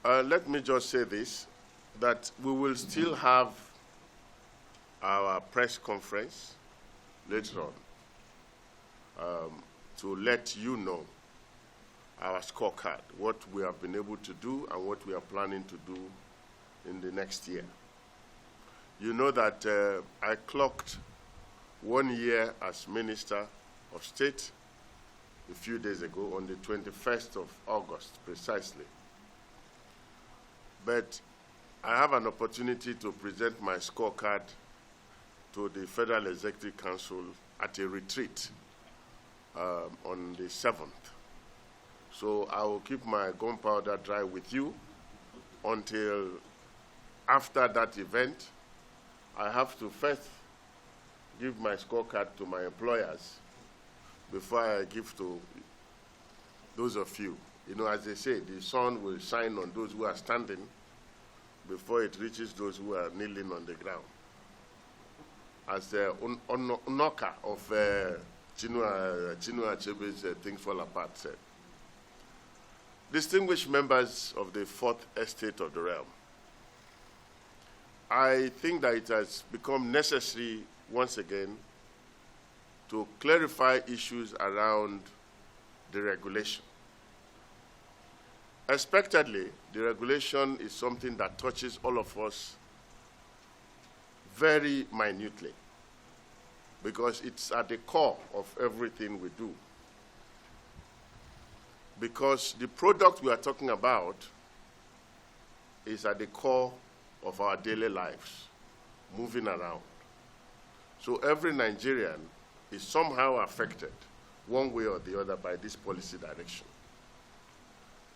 Let me just say this, that we will still have our press conference later on to let you know our scorecard, what we have been able to do and what we are planning to do in the next year. You know that I clocked 1 year as Minister of State a few days ago on the 21st of August, precisely. But I have an opportunity to present my scorecard to the Federal Executive Council at a retreat on the 7th. So I will keep my gunpowder dry with you until after that event. I have to first give my scorecard to my employers before I give to those of you. You know, as they say, the sun will shine on those who are standing before it reaches those who are kneeling on the ground. As the Unoka of Chinua Achebe's Things Fall Apart said. Distinguished members of the Fourth Estate of the Realm, I think that it has become necessary once again to clarify issues around deregulation. Expectedly, deregulation is something that touches all of us very minutely because it's at the core of everything we do. Because the product we are talking about is at the core of our daily lives, moving around. So every Nigerian is somehow affected, one way or the other, by this policy direction.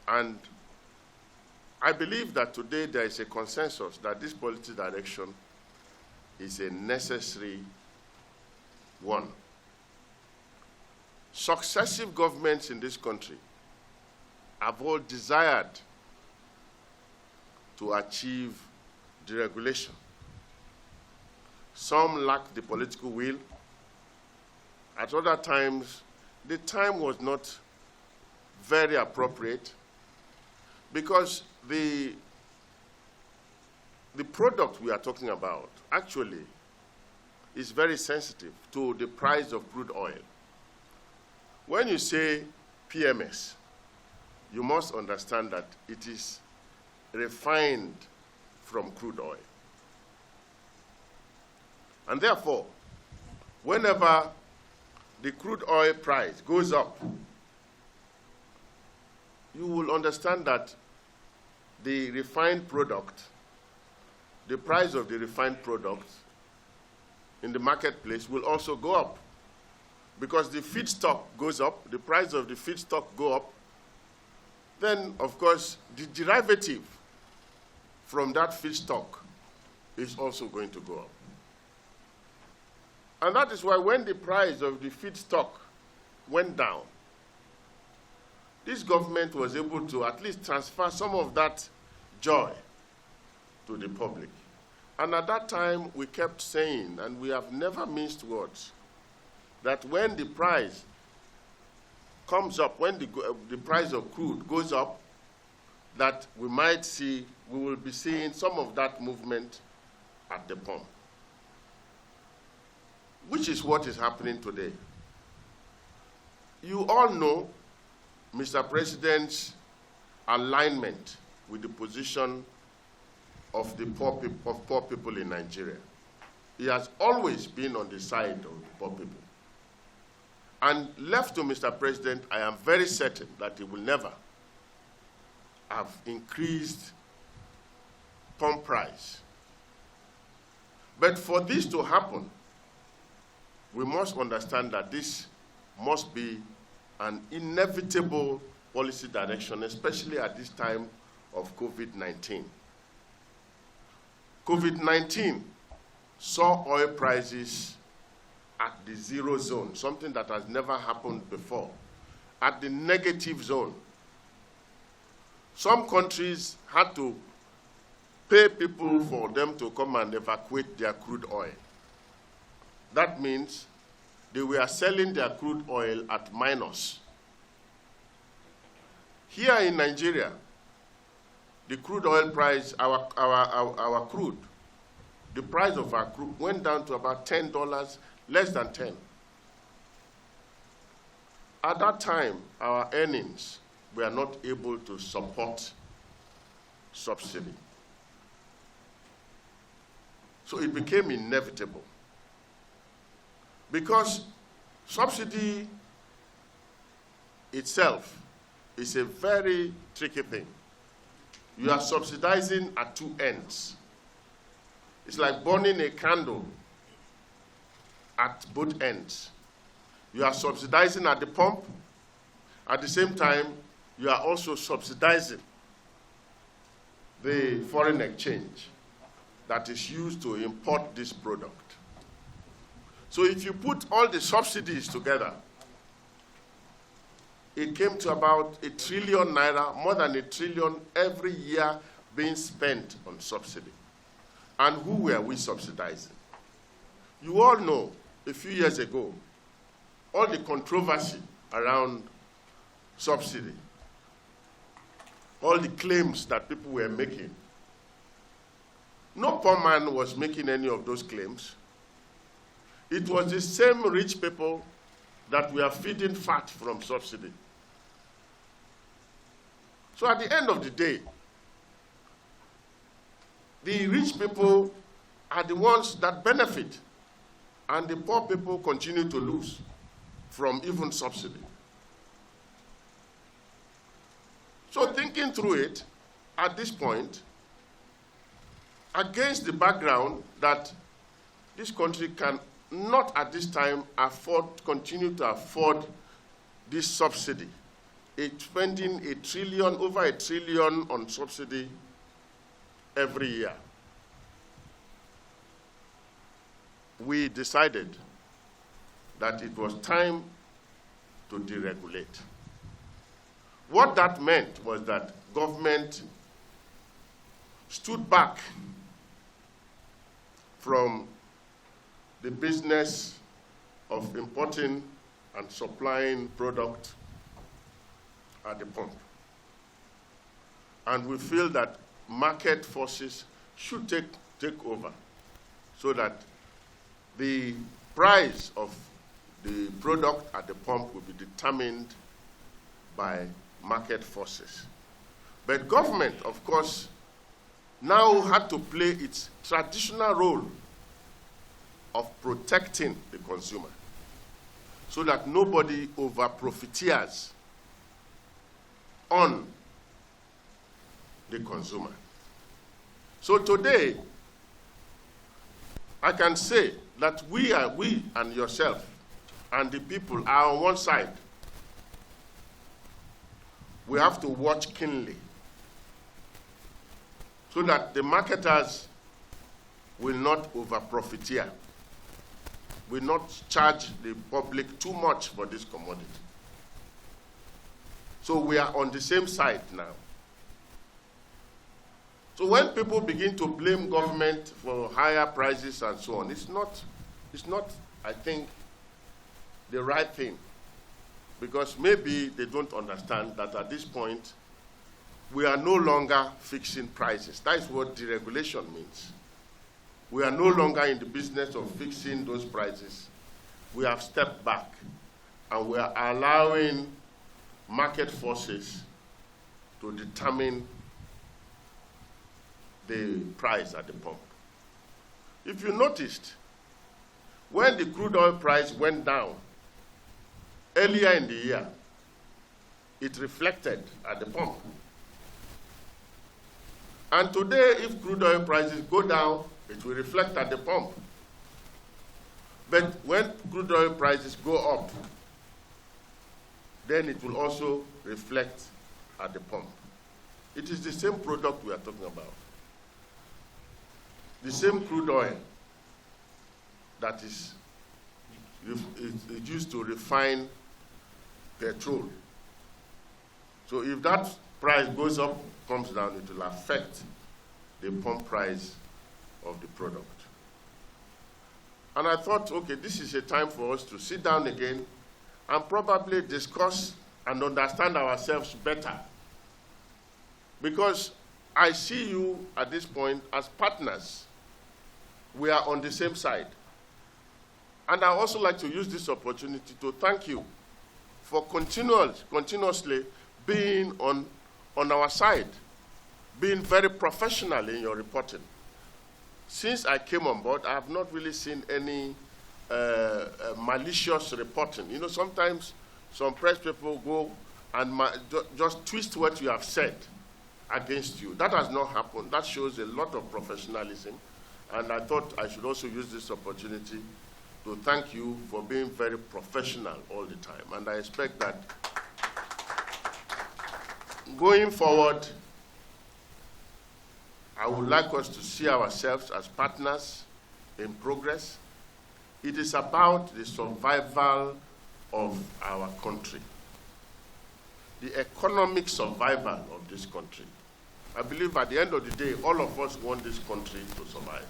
And I believe that today there is a consensus that this policy direction is a necessary one. Successive governments in this country have all desired to achieve deregulation. Some lacked the political will. At other times, the time was not very appropriate because the product we are talking about actually is very sensitive to the price of crude oil. When you say PMS, you must understand that it is refined from crude oil. And therefore, whenever the crude oil price goes up, you will understand that the refined product, the price of the refined product in the marketplace will also go up. Because the feedstock goes up, the price of the feedstock go up, then, of course, the derivative from that feedstock is also going to go up. And that is why when the price of the feedstock went down, this government was able to at least transfer some of that joy to the public. And at that time, we kept saying, and we have never minced words, that when the price comes up, when the price of crude goes up, that we will be seeing some of that movement at the pump, which is what is happening today. You all know Mr. President's alignment with the position of the poor people in Nigeria. He has always been on the side of the poor people. And left to Mr. President, I am very certain that he will never have increased pump price. But for this to happen, we must understand that this must be an inevitable policy direction, especially at this time of COVID-19. COVID-19 saw oil prices at the zero zone, something that has never happened before, at the negative zone. Some countries had to pay people for them to come and evacuate their crude oil. That means they were selling their crude oil at minus. Here in Nigeria, the crude oil price, our crude, the price of our crude went down to about $10, less than 10. At that time, our earnings were not able to support subsidy. So it became inevitable. Because subsidy itself is a very tricky thing. You are subsidizing at two ends. It's like burning a candle at both ends. You are subsidizing at the pump. At the same time, you are also subsidizing the foreign exchange that is used to import this product. So if you put all the subsidies together, it came to about ₦1 trillion, more than ₦1 trillion every year being spent on subsidy. And who were we subsidizing? You all know, a few years ago, all the controversy around subsidy, all the claims that people were making. No poor man was making any of those claims. It was the same rich people that were feeding fat from subsidy. So at the end of the day, the rich people are the ones that benefit, and the poor people continue to lose from even subsidy. So thinking through it, at this point, against the background that this country can not at this time continue to afford this subsidy, it's spending over $1 trillion on subsidy every year. We decided that it was time to deregulate. What that meant was that government stood back from the business of importing and supplying product at the pump. And we feel that market forces should take over so that the price of the product at the pump will be determined by market forces. But government, of course, now had to play its traditional role of protecting the consumer so that nobody over-profiteers on the consumer. So today, I can say that we and yourself and the people are on one side. We have to watch keenly so that the marketers will not over-profiteer, will not charge the public too much for this commodity. So we are on the same side now. So when people begin to blame government for higher prices and so on, it's not, I think, the right thing. Because maybe they don't understand that at this point, we are no longer fixing prices. That is what deregulation means. We are no longer in the business of fixing those prices. We have stepped back, and we are allowing market forces to determine the price at the pump. If you noticed, when the crude oil price went down earlier in the year, it reflected at the pump. And today, if crude oil prices go down, it will reflect at the pump. But when crude oil prices go up, then it will also reflect at the pump. It is the same product we are talking about. The same crude oil that is used to refine petrol. So if that price goes up, comes down, it will affect the pump price of the product. And I thought, okay, this is a time for us to sit down again and probably discuss and understand ourselves better. Because I see you at this point as partners. We are on the same side. And I also like to use this opportunity to thank you for continuously being on our side, being very professional in your reporting. Since I came on board, I have not really seen any malicious reporting. You know, sometimes some press people go and just twist what you have said against you. That has not happened. That shows a lot of professionalism. And I thought I should also use this opportunity to thank you for being very professional all the time. And I expect that going forward, I would like us to see ourselves as partners in progress. It is about the survival of our country, the economic survival of this country. I believe at the end of the day, all of us want this country to survive.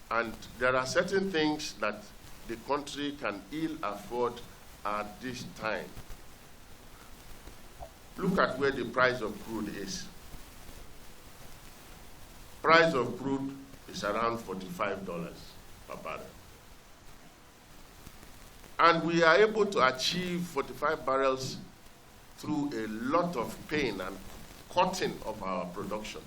And there are certain things that the country can ill afford at this time. Look at where the price of crude is. Price of crude is around $45 per barrel. And we are able to achieve 45 barrels through a lot of pain and cutting of our production.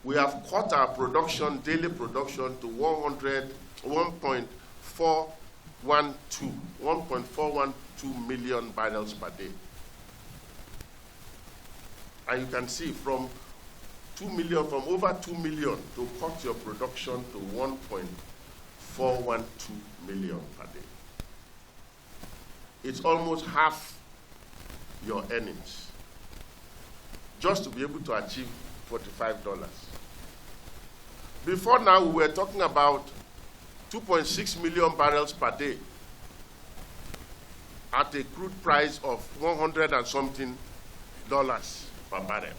We have cut our production, daily production, to 1.412 million barrels per day. And you can see from over 2 million to cut your production to 1.412 million per day. It's almost half your earnings just to be able to achieve $45. Before now, we were talking about 2.6 million barrels per day at a crude price of $100 and something per barrel.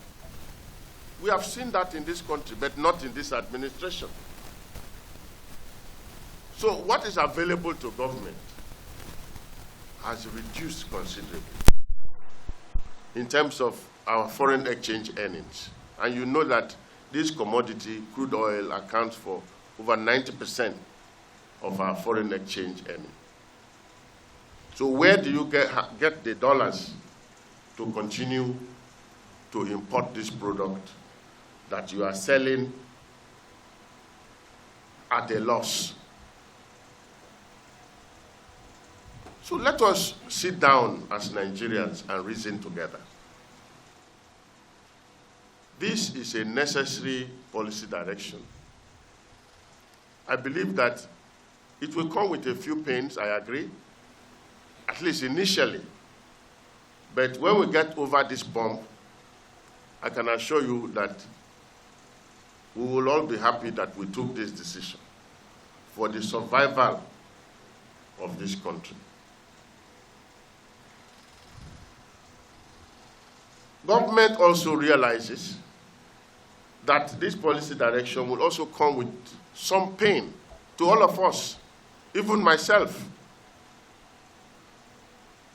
We have seen that in this country, but not in this administration. So what is available to government has reduced considerably in terms of our foreign exchange earnings. And you know that this commodity, crude oil, accounts for over 90% of our foreign exchange earnings. So where do you get the dollars to continue to import this product that you are selling at a loss? So let us sit down as Nigerians and reason together. This is a necessary policy direction. I believe that it will come with a few pains, I agree, at least initially. But when we get over this bump, I can assure you that we will all be happy that we took this decision for the survival of this country. Government also realizes that this policy direction will also come with some pain to all of us, even myself.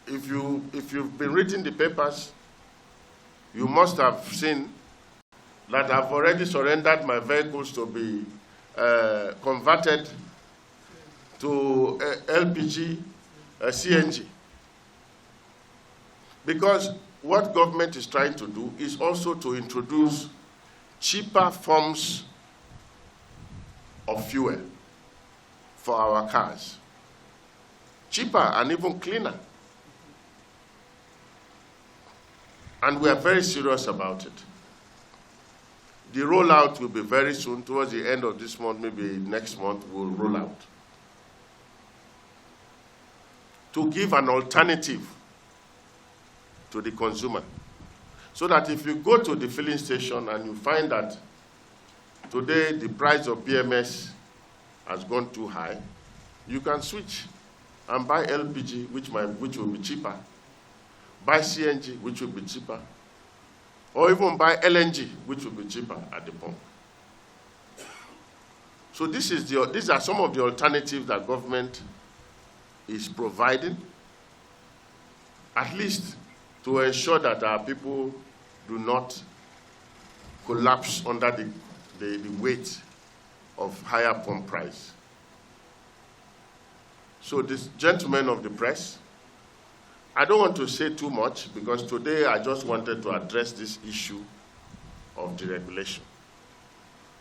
If you've been reading the papers, you must have seen that I've already surrendered my vehicles to be converted to LPG, CNG. Because what government is trying to do is also to introduce cheaper forms of fuel for our cars. Cheaper and even cleaner. And we are very serious about it. The rollout will be very soon. Towards the end of this month, maybe next month, we'll roll out. To give an alternative to the consumer. So that if you go to the filling station and you find that today the price of BMS has gone too high, you can switch and buy LPG, which will be cheaper, buy CNG, which will be cheaper, or even buy LNG, which will be cheaper at the pump. So these are some of the alternatives that government is providing, at least to ensure that our people do not collapse under the weight of higher pump price. So this gentlemen of the press, I don't want to say too much because today I just wanted to address this issue of deregulation.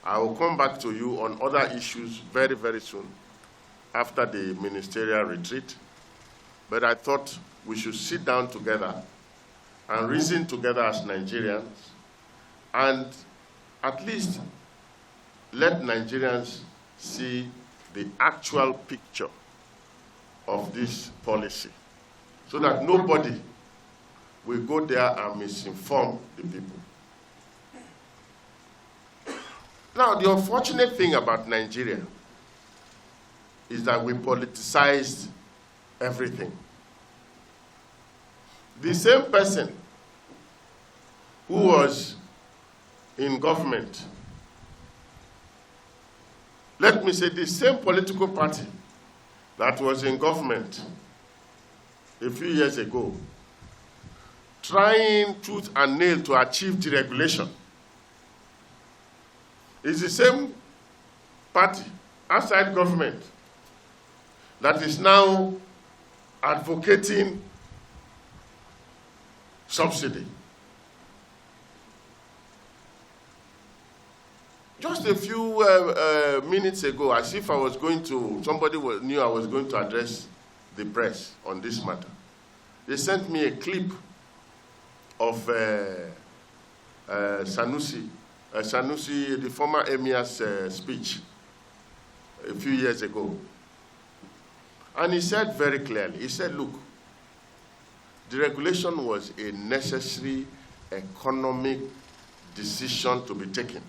I will come back to you on other issues very, very soon after the ministerial retreat. But I thought we should sit down together and reason together as Nigerians and at least let Nigerians see the actual picture of this policy so that nobody will go there and misinform the people. Now, the unfortunate thing about Nigeria is that we politicized everything. The same person who was in government, let me say the same political party that was in government a few years ago, trying tooth and nail to achieve deregulation, is the same party outside government that is now advocating subsidy. Just a few minutes ago, as if I was going to, somebody knew I was going to address the press on this matter. They sent me a clip of Sanusi, the former emir's speech a few years ago. And he said very clearly, he said, look, deregulation was a necessary economic decision to be taken.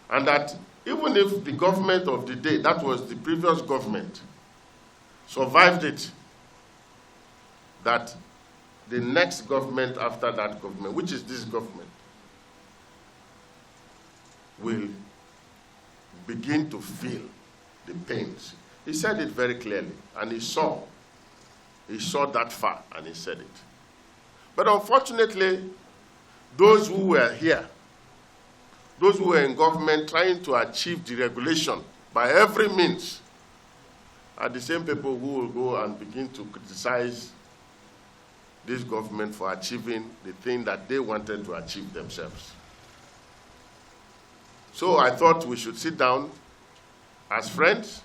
And that even if the government of the day, that was the previous government, survived it, that the next government after that government, which is this government, will begin to feel the pains. He said it very clearly, and he saw that far, and he said it. But unfortunately, those who were here, those who were in government trying to achieve deregulation by every means, are the same people who will go and begin to criticize this government for achieving the thing that they wanted to achieve themselves. So I thought we should sit down as friends,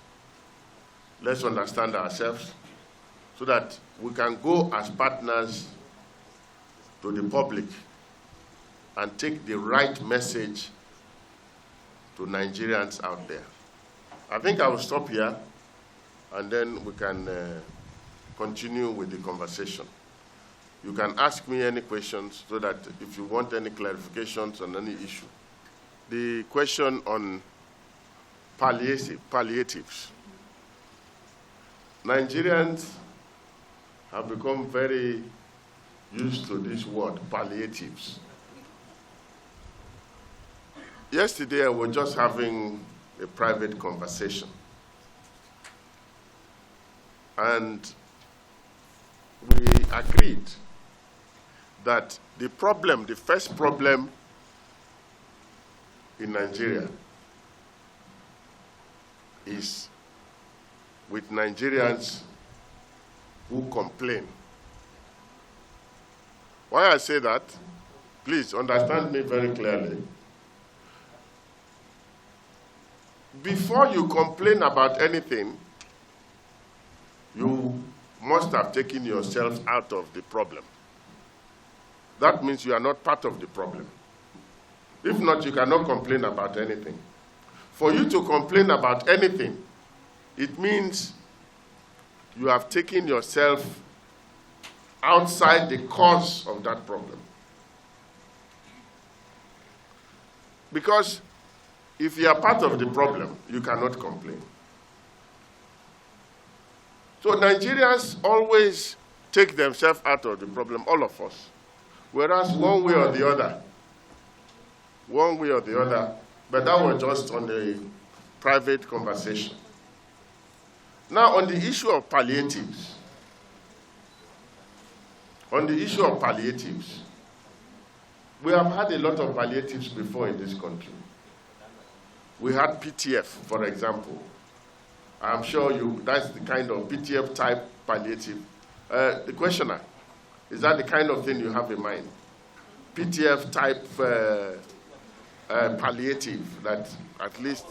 let's understand ourselves, so that we can go as partners to the public and take the right message to Nigerians out there. I think I will stop here, and then we can continue with the conversation. You can ask me any questions so that if you want any clarifications on any issue. The question on palliatives. Nigerians have become very used to this word, palliatives. Yesterday, I was just having a private conversation. And we agreed that the first problem in Nigeria is with Nigerians who complain. Why I say that, please understand me very clearly. Before you complain about anything, you must have taken yourself out of the problem. That means you are not part of the problem. If not, you cannot complain about anything. For you to complain about anything, it means you have taken yourself outside the cause of that problem. Because if you are part of the problem, you cannot complain. So Nigerians always take themselves out of the problem, all of us. Whereas one way or the other, but that was just on the private conversation. Now, on the issue of palliatives, On the issue of palliatives, we have had a lot of palliatives before in this country. We had PTF, for example. I'm sure that's the kind of PTF type palliative. The questioner, is that the kind of thing you have in mind? PTF type palliative that at least,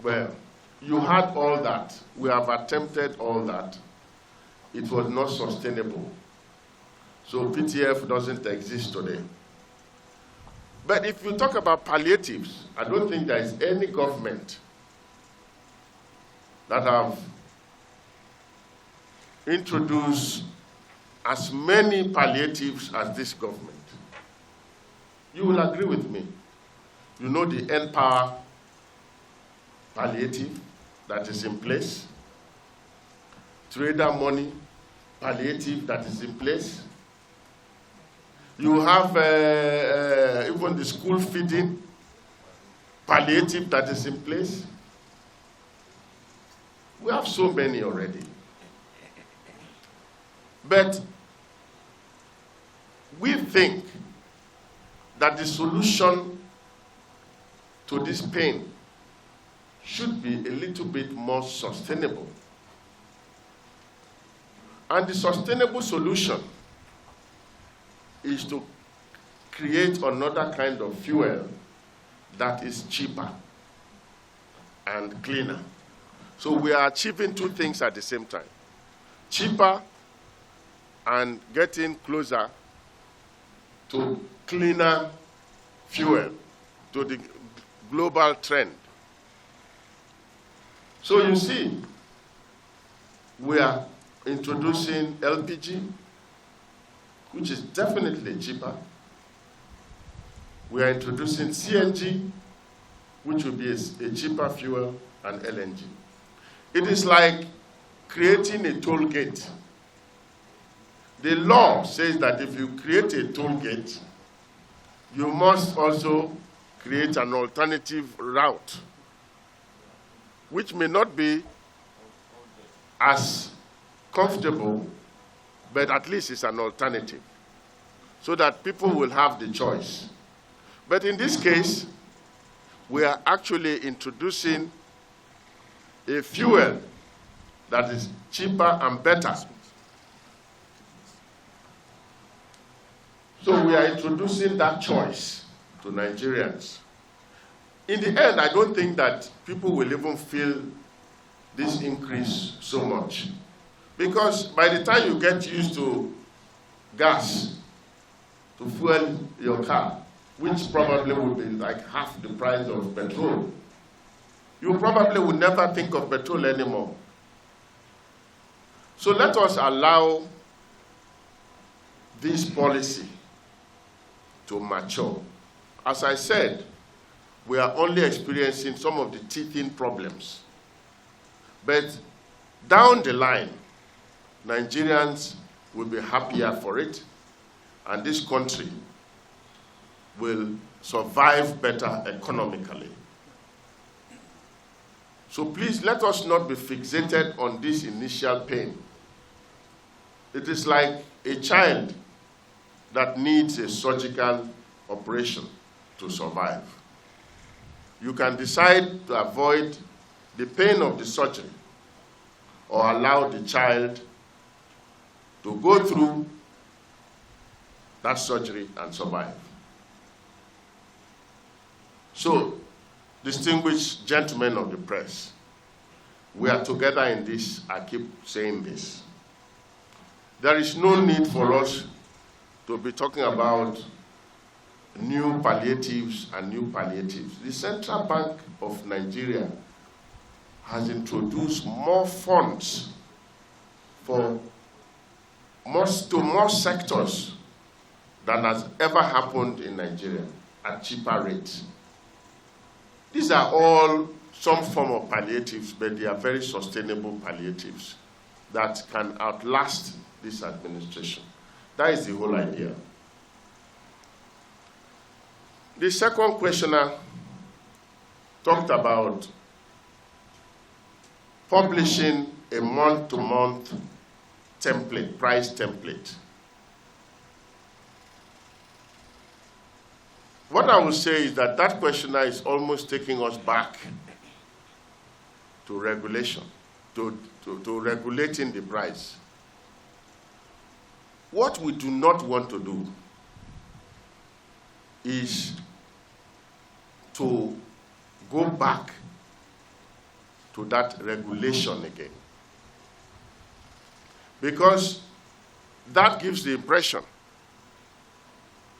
well, you had all that. We have attempted all that. It was not sustainable. So PTF doesn't exist today. But if you talk about palliatives, I don't think there is any government that have introduced as many palliatives as this government. You will agree with me. You know the N-Power palliative that is in place, trader money palliative that is in place. You have even the school feeding palliative that is in place. We have so many already. But we think that the solution to this pain should be a little bit more sustainable. And the sustainable solution is to create another kind of fuel that is cheaper and cleaner. So we are achieving two things at the same time. Cheaper and getting closer to cleaner fuel, to the global trend. So you see, we are introducing LPG, which is definitely cheaper. We are introducing CNG, which will be a cheaper fuel, and LNG. It is like creating a toll gate. The law says that if you create a toll gate, you must also create an alternative route, which may not be as comfortable, but at least it's an alternative, so that people will have the choice. But in this case, we are actually introducing a fuel that is cheaper and better. So we are introducing that choice to Nigerians. In the end, I don't think that people will even feel this increase so much. Because by the time you get used to gas to fuel your car, which probably would be like half the price of petrol, you probably would never think of petrol anymore. So let us allow this policy to mature. As I said, we are only experiencing some of the teething problems. But down the line, Nigerians will be happier for it, and this country will survive better economically. So please, let us not be fixated on this initial pain. It is like a child that needs a surgical operation to survive. You can decide to avoid the pain of the surgery or allow the child to go through that surgery and survive. So, distinguished gentlemen of the press, we are together in this. I keep saying this. There is no need for us to be talking about new palliatives and new palliatives. The Central Bank of Nigeria has introduced more funds for more sectors than has ever happened in Nigeria at cheaper rates. These are all some form of palliatives, but they are very sustainable palliatives that can outlast this administration. That is the whole idea. The second questioner talked about publishing a month-to-month template, price template. What I will say is that that questionnaire is almost taking us back to regulation, to regulating the price. What we do not want to do is to go back to that regulation again. Because that gives the impression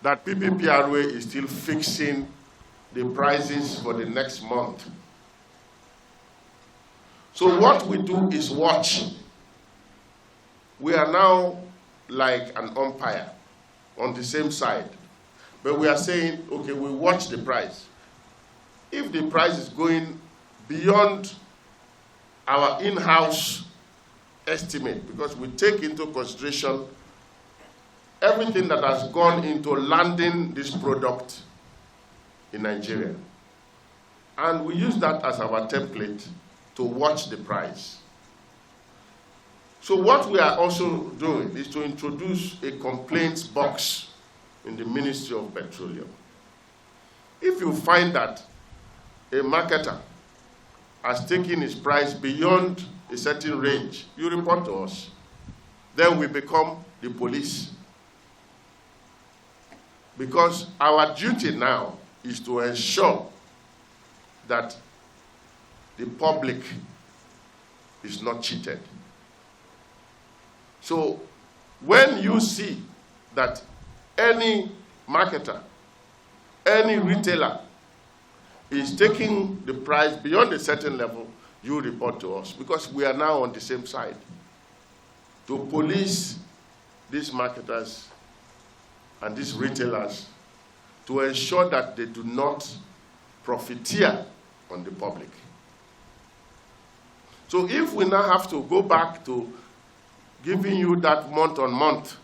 that PPPRA is still fixing the prices for the next month. So what we do is watch. We are now like an umpire on the same side. But we are saying, okay, we watch the price. If the price is going beyond our in-house estimate, because we take into consideration everything that has gone into landing this product in Nigeria. And we use that as our template to watch the price. So what we are also doing is to introduce a complaints box in the Ministry of Petroleum. If you find that a marketer has taken his price beyond a certain range, you report to us. Then we become the police. Because our duty now is to ensure that the public is not cheated. So when you see that any marketer, any retailer is taking the price beyond a certain level, you report to us, because we are now on the same side to police these marketers and these retailers to ensure that they do not profiteer on the public. So if we now have to go back to giving you that month-on-month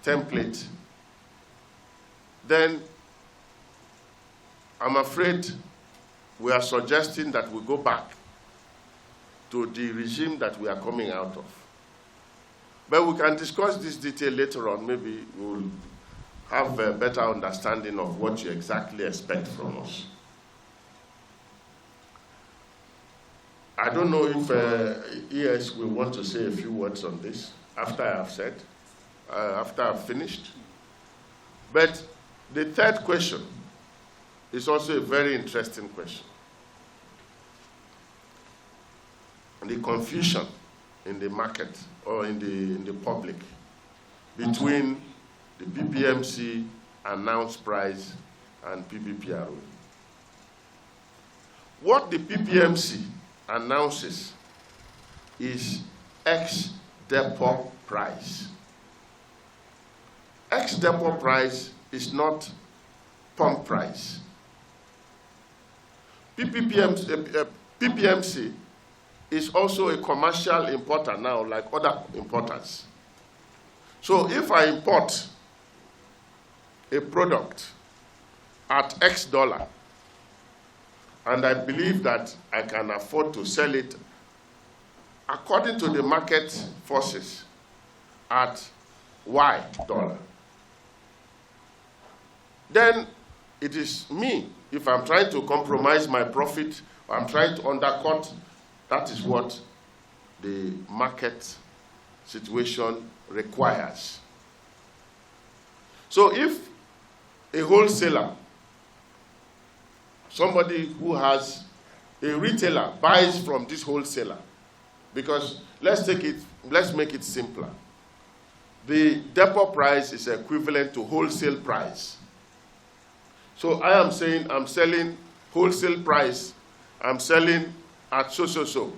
template, then I'm afraid we are suggesting that we go back to the regime that we are coming out of. But we can discuss this detail later on. Maybe we'll have a better understanding of what you exactly expect from us. I don't know if ES will want to say a few words on this after I have said, after I've finished. But the third question is also a very interesting question. The confusion in the market or in the public between the PPMC announced price and PPPRA. What the PPMC announces is ex-depot price. Ex-depot price is not pump price. PPMC is also a commercial importer now, like other importers. So if I import a product at X dollar, and I believe that I can afford to sell it according to the market forces at Y dollar, then it is me, if I'm trying to compromise my profit, or I'm trying to undercut, that is what the market situation requires. So if a wholesaler, somebody who has a retailer buys from this wholesaler, because let's make it simpler. The depot price is equivalent to wholesale price. So I am saying I'm selling wholesale price, I'm selling at so.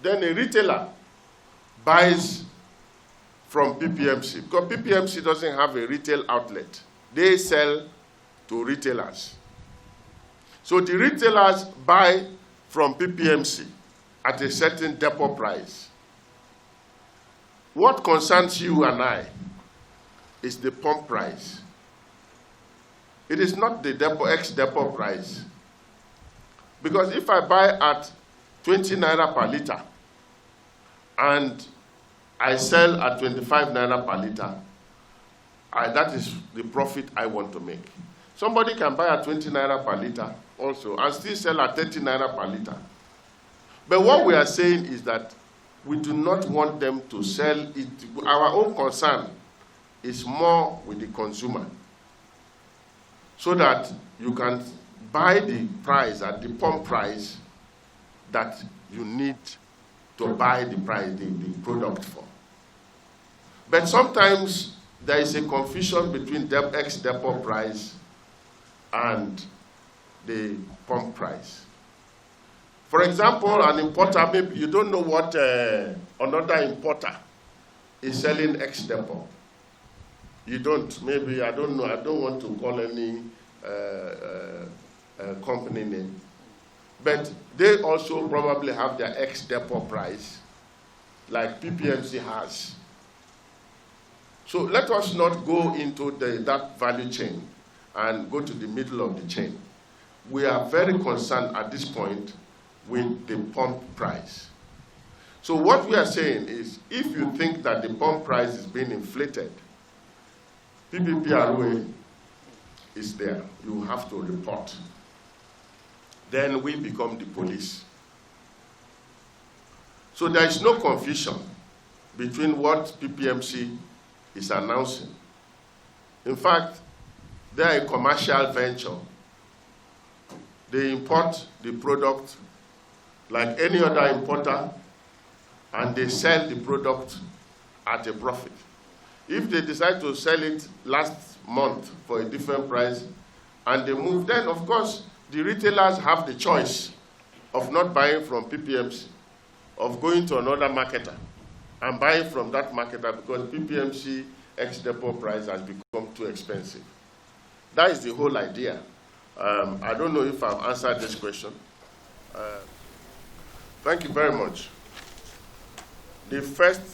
Then a retailer buys from PPMC, because PPMC doesn't have a retail outlet. They sell to retailers. So the retailers buy from PPMC at a certain depot price. What concerns you and I is the pump price. It is not the depot, ex-depot price. Because if I buy at 20 naira per liter, and I sell at 25 naira per liter, that is the profit I want to make. Somebody can buy at 20 naira per liter also and still sell at 30 naira per liter. But what we are saying is that we do not want them to sell it. Our own concern is more with the consumer, so that you can buy the price at the pump price that you need to buy the product for. But sometimes there is a confusion between the ex-depot price and the pump price. For example, an importer, maybe you don't know what another importer is selling ex-depot. You don't, maybe, I don't know, I don't want to call any company name. But they also probably have their ex-depot price, like PPMC has. So let us not go into that value chain and go to the middle of the chain. We are very concerned at this point with the pump price. So what we are saying is, if you think that the pump price is being inflated, PPPROA is there. You have to report. Then we become the police. So there is no confusion between what PPMC is announcing. In fact, they are a commercial venture. They import the product like any other importer, and they sell the product at a profit. If they decide to sell it last month for a different price and they move, then of course the retailers have the choice of not buying from PPMC, of going to another marketer and buying from that marketer because PPMC ex-depot price has become too expensive. That is the whole idea. I don't know if I've answered this question. Thank you very much. The first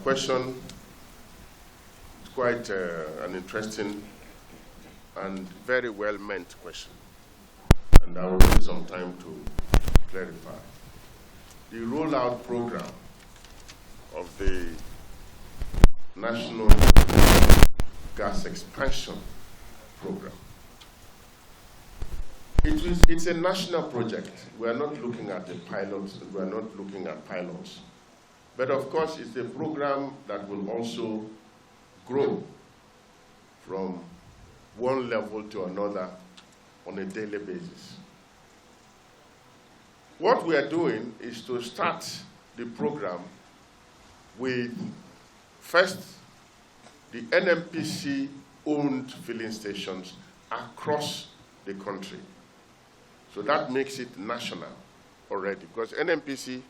question is quite an interesting and very well-meant question, and I will need some time to clarify. The rollout program of the National Gas Expansion Program. It's a national project. We are not looking at the pilots. We are not looking at pilots. But of course, it's a program that will also grow from one level to another on a daily basis. What we are doing is to start the program with, first, the NNPC-owned filling stations across the country. So that makes it national already, because NNPC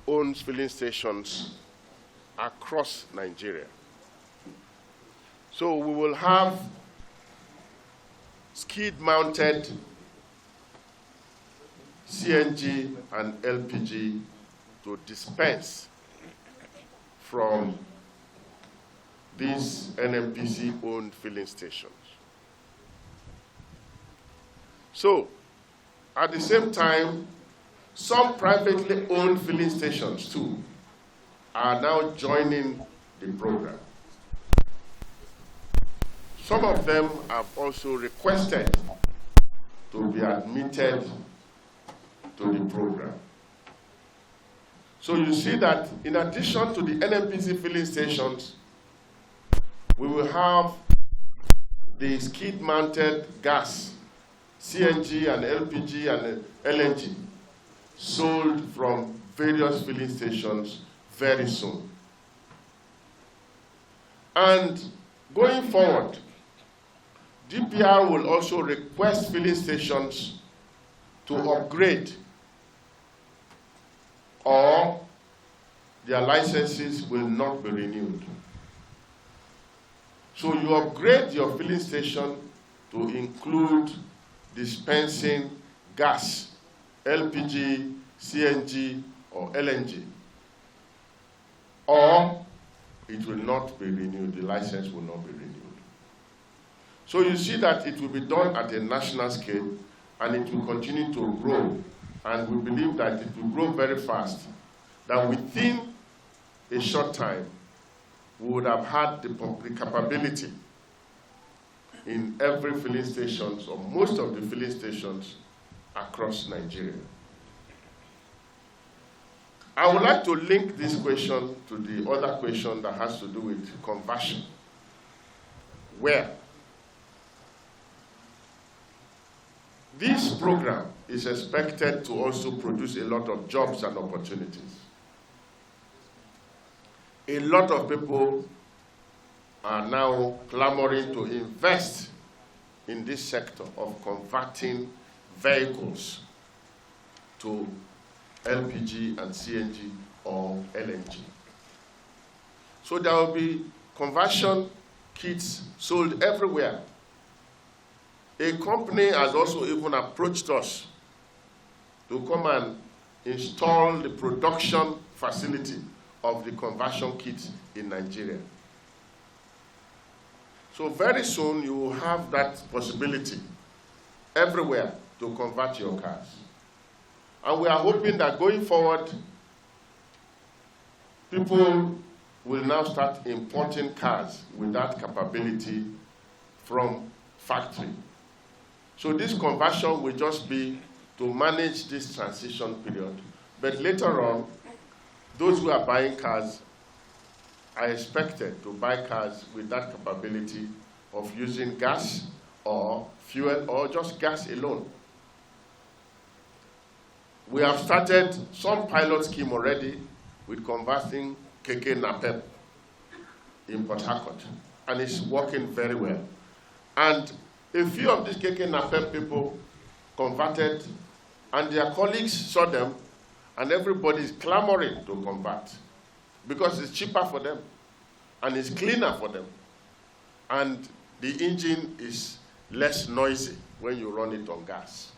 owns filling stations across Nigeria. So we will have skid-mounted CNG and LPG to dispense from these NNPC-owned filling stations. So, at the same time, some privately owned filling stations, too, are now joining the program. Some of them have also requested to be admitted to the program. So you see that in addition to the NNPC filling stations, we will have the skid-mounted gas, CNG and LPG and LNG, sold from various filling stations very soon. And going forward, DPR will also request filling stations to upgrade, or their licenses will not be renewed. So you upgrade your filling station to include dispensing gas, LPG, CNG, or LNG, or it will not be renewed, the license will not be renewed. So you see that it will be done at a national scale, and it will continue to grow, and we believe that it will grow very fast, that within a short time, we would have had the capability in every filling stations, or most of the filling stations across Nigeria. I would like to link this question to the other question that has to do with conversion, where this program is expected to also produce a lot of jobs and opportunities. A lot of people are now clamoring to invest in this sector of converting vehicles to LPG and CNG or LNG. So there will be conversion kits sold everywhere. A company has also even approached us to come and install the production facility of the conversion kit in Nigeria. So very soon you will have that possibility everywhere to convert your cars. And we are hoping that going forward, people will now start importing cars with that capability from factory. So this conversion will just be to manage this transition period. But later on, those who are buying cars are expected to buy cars with that capability of using gas or fuel or just gas alone. We have started some pilot scheme already with converting keke napep in Port Harcourt, and it's working very well. And a few of these keke napep people converted, and their colleagues saw them, and everybody is clamoring to convert because it's cheaper for them, and it's cleaner for them, and the engine is less noisy when you run it on gas.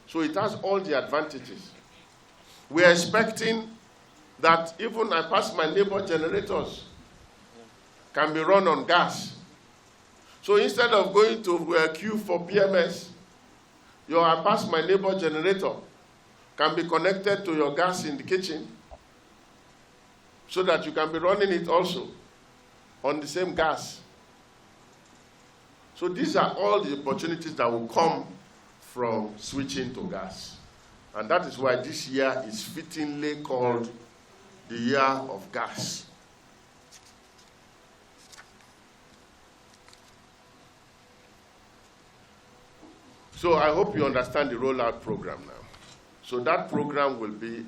So it has all the advantages. We are expecting that even I pass my neighbor generators can be run on gas. So instead of going to a queue for PMS, your I pass my neighbor generator can be connected to your gas in the kitchen so that you can be running it also on the same gas. So these are all the opportunities that will come from switching to gas. And that is why this year is fittingly called the year of gas. So I hope you understand the rollout program now. So that program will be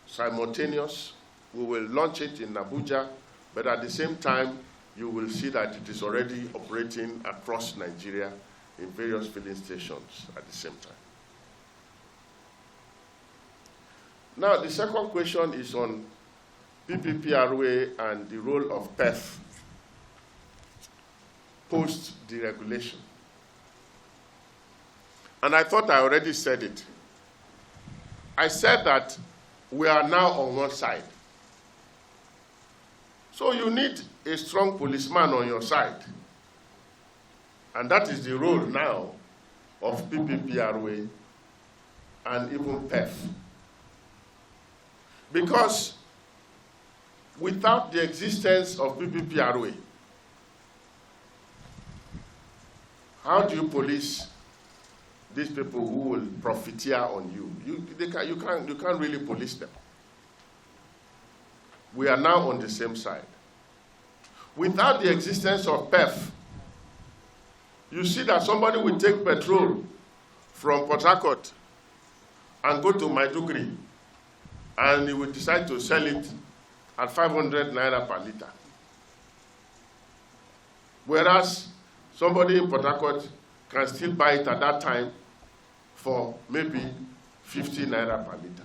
simultaneous. We will launch it in Abuja, but at the same time, you will see that it is already operating across Nigeria in various filling stations at the same time. Now, the second question is on PPPRA and the role of PEF post-deregulation. And I thought I already said it. I said that we are now on one side. So you need a strong policeman on your side. And that is the role now of PPPRA and even PEF. Because without the existence of PPPRA, how do you police these people who will profiteer on you? You can't really police them. We are now on the same side. Without the existence of PEF, you see that somebody will take petrol from Port Harcourt and go to Maiduguri, and he will decide to sell it at 500 naira per liter. Whereas somebody in Port Harcourt can still buy it at that time for maybe 50 naira per liter.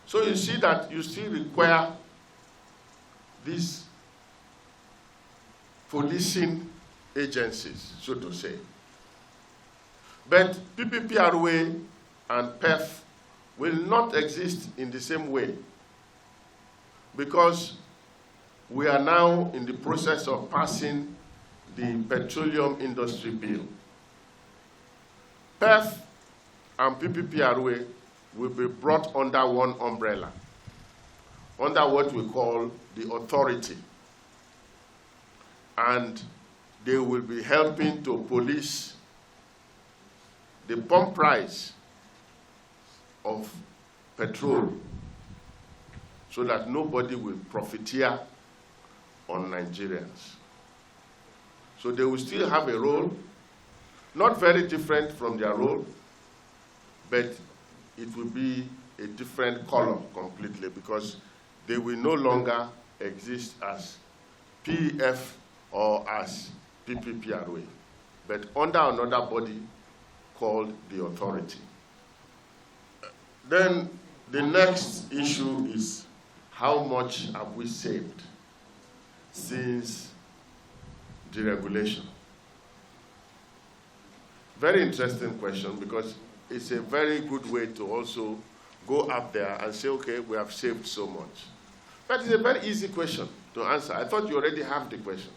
So you see that you still require these policing agencies, so to say. But PPPRA and PEF will not exist in the same way because we are now in the process of passing the petroleum industry bill. PEF and PPPRA will be brought under one umbrella, under what we call the authority. And they will be helping to police the pump price of petrol so that nobody will profiteer on Nigerians. So they will still have a role, not very different from their role, but it will be a different color completely, because they will no longer exist as PF or as PPPRA, but under another body called the authority. Then the next issue is, how much have we saved since deregulation? Very interesting question, because it's a very good way to also go up there and say, okay, we have saved so much. But it's a very easy question to answer. I thought you already have the question.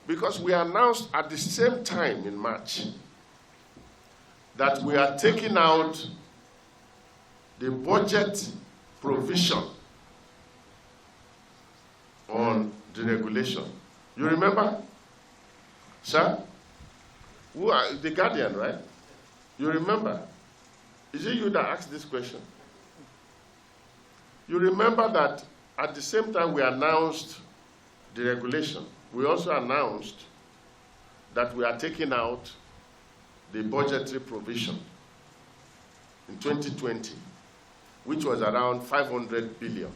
Because we announced at the same time in March that we are taking out the budget provision on deregulation. You remember? Sir? Who are the Guardian, right? You remember? Is it you that asked this question? You remember that at the same time we announced deregulation, we also announced that we are taking out the budgetary provision in 2020, which was around 500 billion.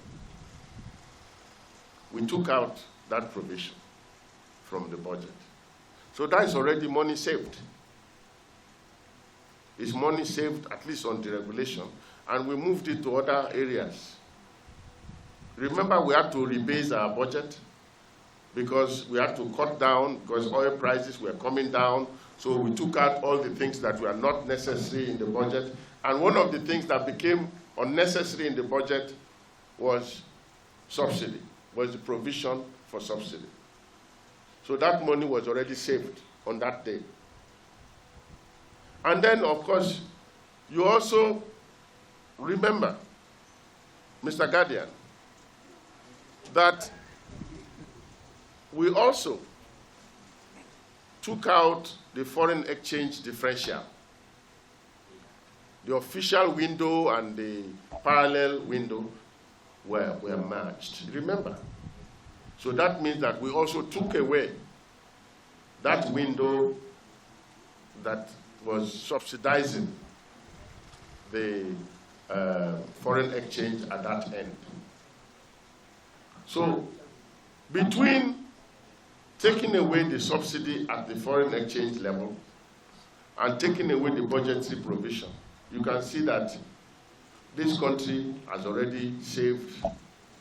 We took out that provision from the budget. So that is already money saved. It's money saved, at least on deregulation, and we moved it to other areas. Remember, we had to rebase our budget because we had to cut down, because oil prices were coming down, so we took out all the things that were not necessary in the budget. And one of the things that became unnecessary in the budget was subsidy, was the provision for subsidy. So that money was already saved on that day. And then, of course, you also remember, Mr. Guardian, that we also took out the foreign exchange differential. The official window and the parallel window were merged. Remember? So that means that we also took away that window that was subsidizing the foreign exchange at that end. So between taking away the subsidy at the foreign exchange level and taking away the budgetary provision, you can see that this country has already saved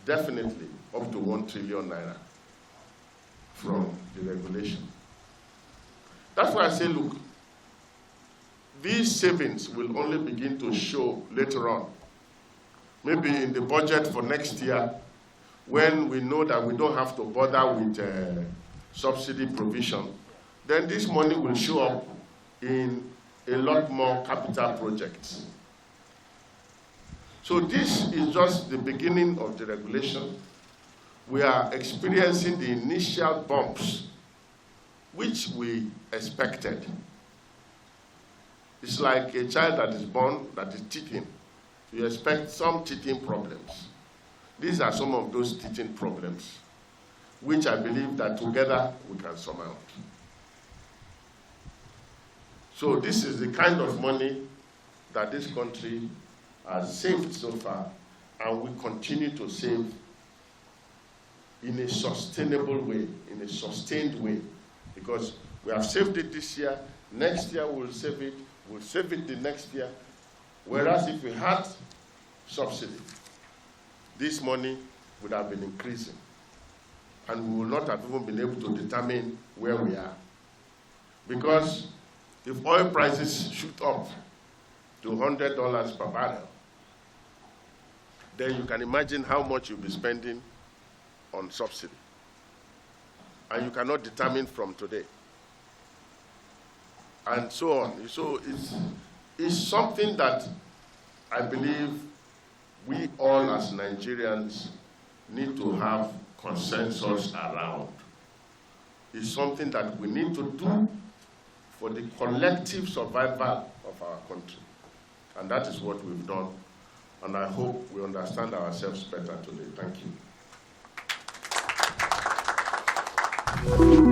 definitely up to 1 trillion naira from the regulation. That's why I say, look, these savings will only begin to show later on, maybe in the budget for next year, when we know that we don't have to bother with subsidy provision. Then this money will show up in a lot more capital projects. So this is just the beginning of the regulation. We are experiencing the initial bumps which we expected. It's like a child that is born that is teething. You expect some teething problems. These are some of those teething problems, which I believe that together we can surmount. So this is the kind of money that this country has saved so far, and we continue to save in a sustainable way, in a sustained way, because we have saved it this year, next year we'll save it the next year, whereas if we had subsidy, this money would have been increasing, and we would not have even been able to determine where we are. Because if oil prices shoot up to $100 per barrel, then you can imagine how much you'll be spending on subsidy. And you cannot determine from today. And so on. So it's something that I believe we all as Nigerians need to have consensus around. It's something that we need to do for the collective survival of our country. And that is what we've done. And I hope we understand ourselves better today. Thank you.